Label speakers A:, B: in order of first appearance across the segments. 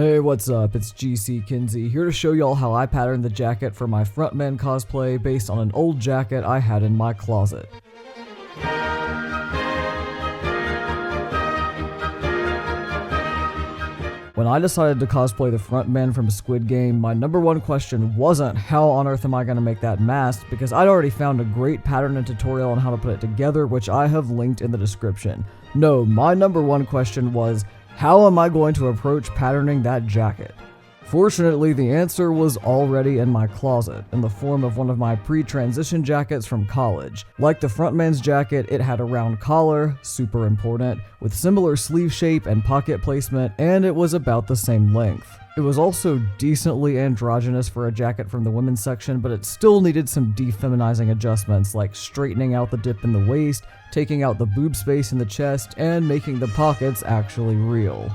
A: Hey, what's up? It's GC Kinsey here to show y'all how I patterned the jacket for my frontman cosplay based on an old jacket I had in my closet. When I decided to cosplay the frontman from Squid Game, my number one question wasn't how on earth am I going to make that mask, because I'd already found a great pattern and tutorial on how to put it together, which I have linked in the description. No, my number one question was, how am I going to approach patterning that jacket? Fortunately, the answer was already in my closet, in the form of one of my pre-transition jackets from college. Like the frontman's jacket, it had a round collar, super important, with similar sleeve shape and pocket placement, and it was about the same length. It was also decently androgynous for a jacket from the women's section, but it still needed some defeminizing adjustments, like straightening out the dip in the waist, taking out the boob space in the chest, and making the pockets actually real.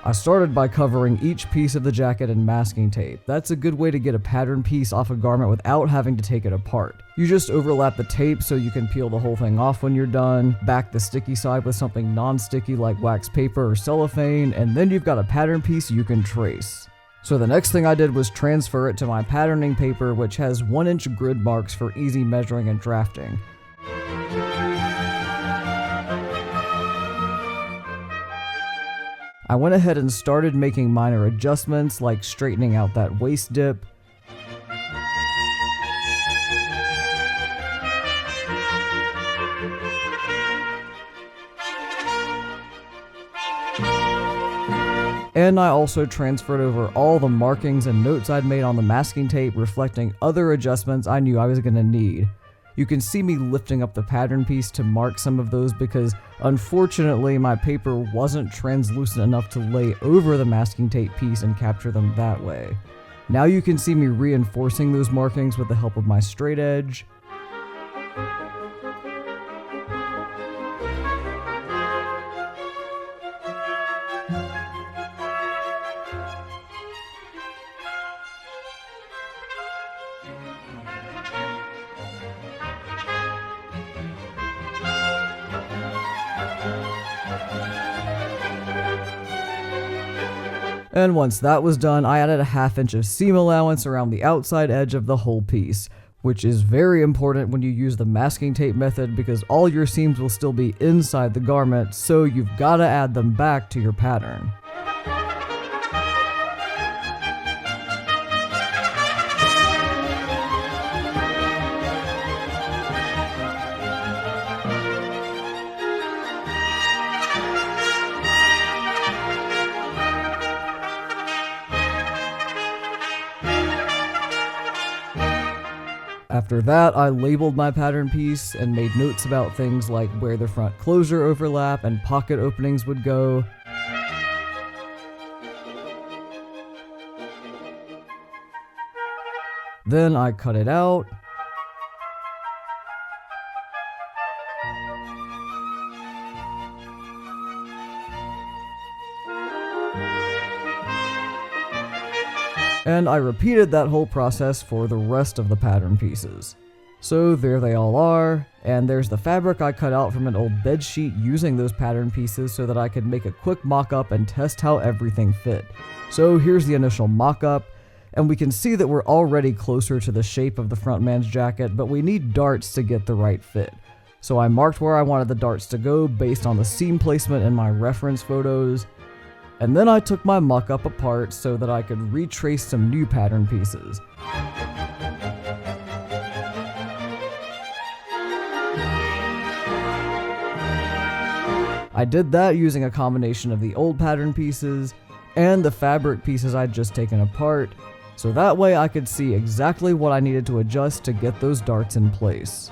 A: I started by covering each piece of the jacket in masking tape. That's a good way to get a pattern piece off a garment without having to take it apart. You just overlap the tape so you can peel the whole thing off when you're done, back the sticky side with something non-sticky like wax paper or cellophane, and then you've got a pattern piece you can trace. So the next thing I did was transfer it to my patterning paper, which has 1-inch grid marks for easy measuring and drafting. I went ahead and started making minor adjustments like straightening out that waist dip, and I also transferred over all the markings and notes I'd made on the masking tape, reflecting other adjustments I knew I was going to need. You can see me lifting up the pattern piece to mark some of those because, unfortunately, my paper wasn't translucent enough to lay over the masking tape piece and capture them that way. Now you can see me reinforcing those markings with the help of my straight edge. And once that was done, I added a 1/2 inch of seam allowance around the outside edge of the whole piece, which is very important when you use the masking tape method because all your seams will still be inside the garment, so you've got to add them back to your pattern. After that, I labeled my pattern piece and made notes about things like where the front closure overlap and pocket openings would go. Then I cut it out. And I repeated that whole process for the rest of the pattern pieces. So there they all are, and there's the fabric I cut out from an old bed sheet using those pattern pieces so that I could make a quick mock-up and test how everything fit. So here's the initial mock-up, and we can see that we're already closer to the shape of the frontman's jacket, but we need darts to get the right fit. So I marked where I wanted the darts to go based on the seam placement in my reference photos. And then I took my mock-up apart so that I could retrace some new pattern pieces. I did that using a combination of the old pattern pieces and the fabric pieces I'd just taken apart, so that way I could see exactly what I needed to adjust to get those darts in place.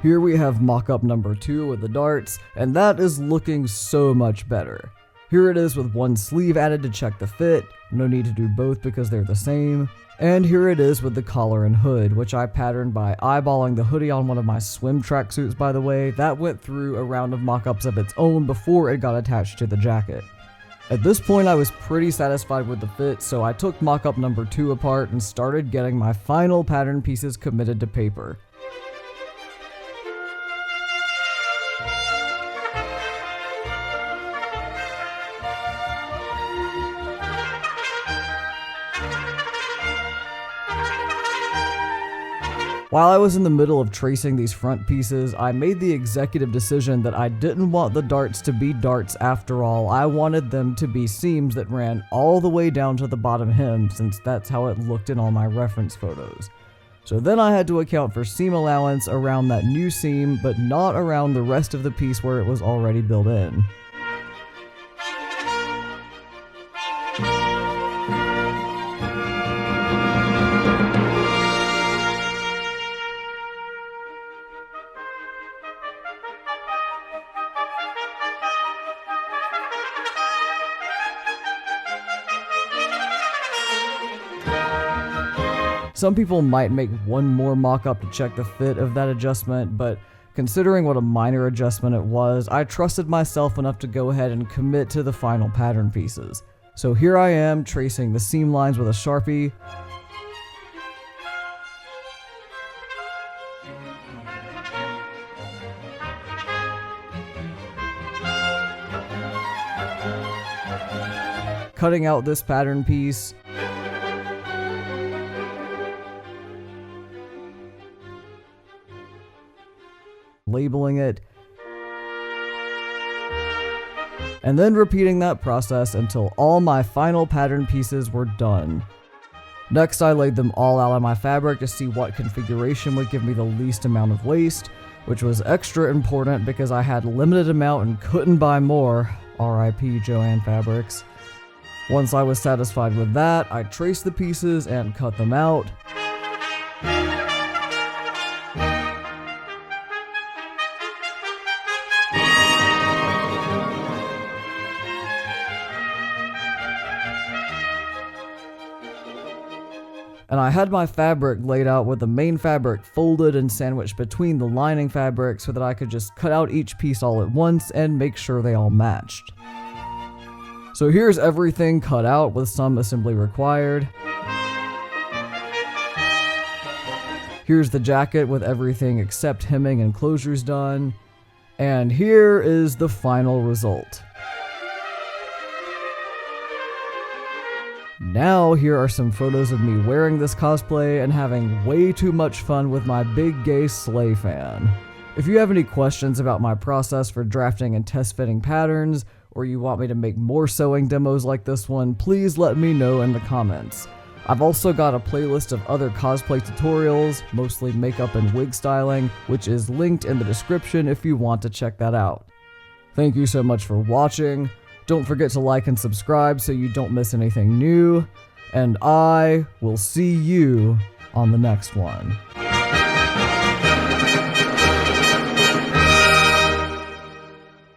A: Here we have mock-up number 2 with the darts, and that is looking so much better. Here it is with one sleeve added to check the fit, no need to do both because they're the same. And here it is with the collar and hood, which I patterned by eyeballing the hoodie on one of my swim tracksuits, by the way. That went through a round of mock-ups of its own before it got attached to the jacket. At this point I was pretty satisfied with the fit, so I took mock-up number 2 apart and started getting my final pattern pieces committed to paper. While I was in the middle of tracing these front pieces, I made the executive decision that I didn't want the darts to be darts after all. I wanted them to be seams that ran all the way down to the bottom hem, since that's how it looked in all my reference photos. So then I had to account for seam allowance around that new seam, but not around the rest of the piece where it was already built in. Some people might make one more mock-up to check the fit of that adjustment, but considering what a minor adjustment it was, I trusted myself enough to go ahead and commit to the final pattern pieces. So here I am, tracing the seam lines with a Sharpie. Cutting out this pattern piece. Labeling it, and then repeating that process until all my final pattern pieces were done. Next, I laid them all out on my fabric to see what configuration would give me the least amount of waste, which was extra important because I had limited amount and couldn't buy more. RIP Joanne Fabrics. Once I was satisfied with that, I traced the pieces and cut them out. And I had my fabric laid out with the main fabric folded and sandwiched between the lining fabric so that I could just cut out each piece all at once and make sure they all matched. So here's everything cut out with some assembly required. Here's the jacket with everything except hemming and closures done. And here is the final result. Now here are some photos of me wearing this cosplay and having way too much fun with my big gay sleigh fan. If you have any questions about my process for drafting and test fitting patterns, or you want me to make more sewing demos like this one, please let me know in the comments. I've also got a playlist of other cosplay tutorials, mostly makeup and wig styling, which is linked in the description if you want to check that out. Thank you so much for watching. Don't forget to like and subscribe so you don't miss anything new, and I will see you on the next one.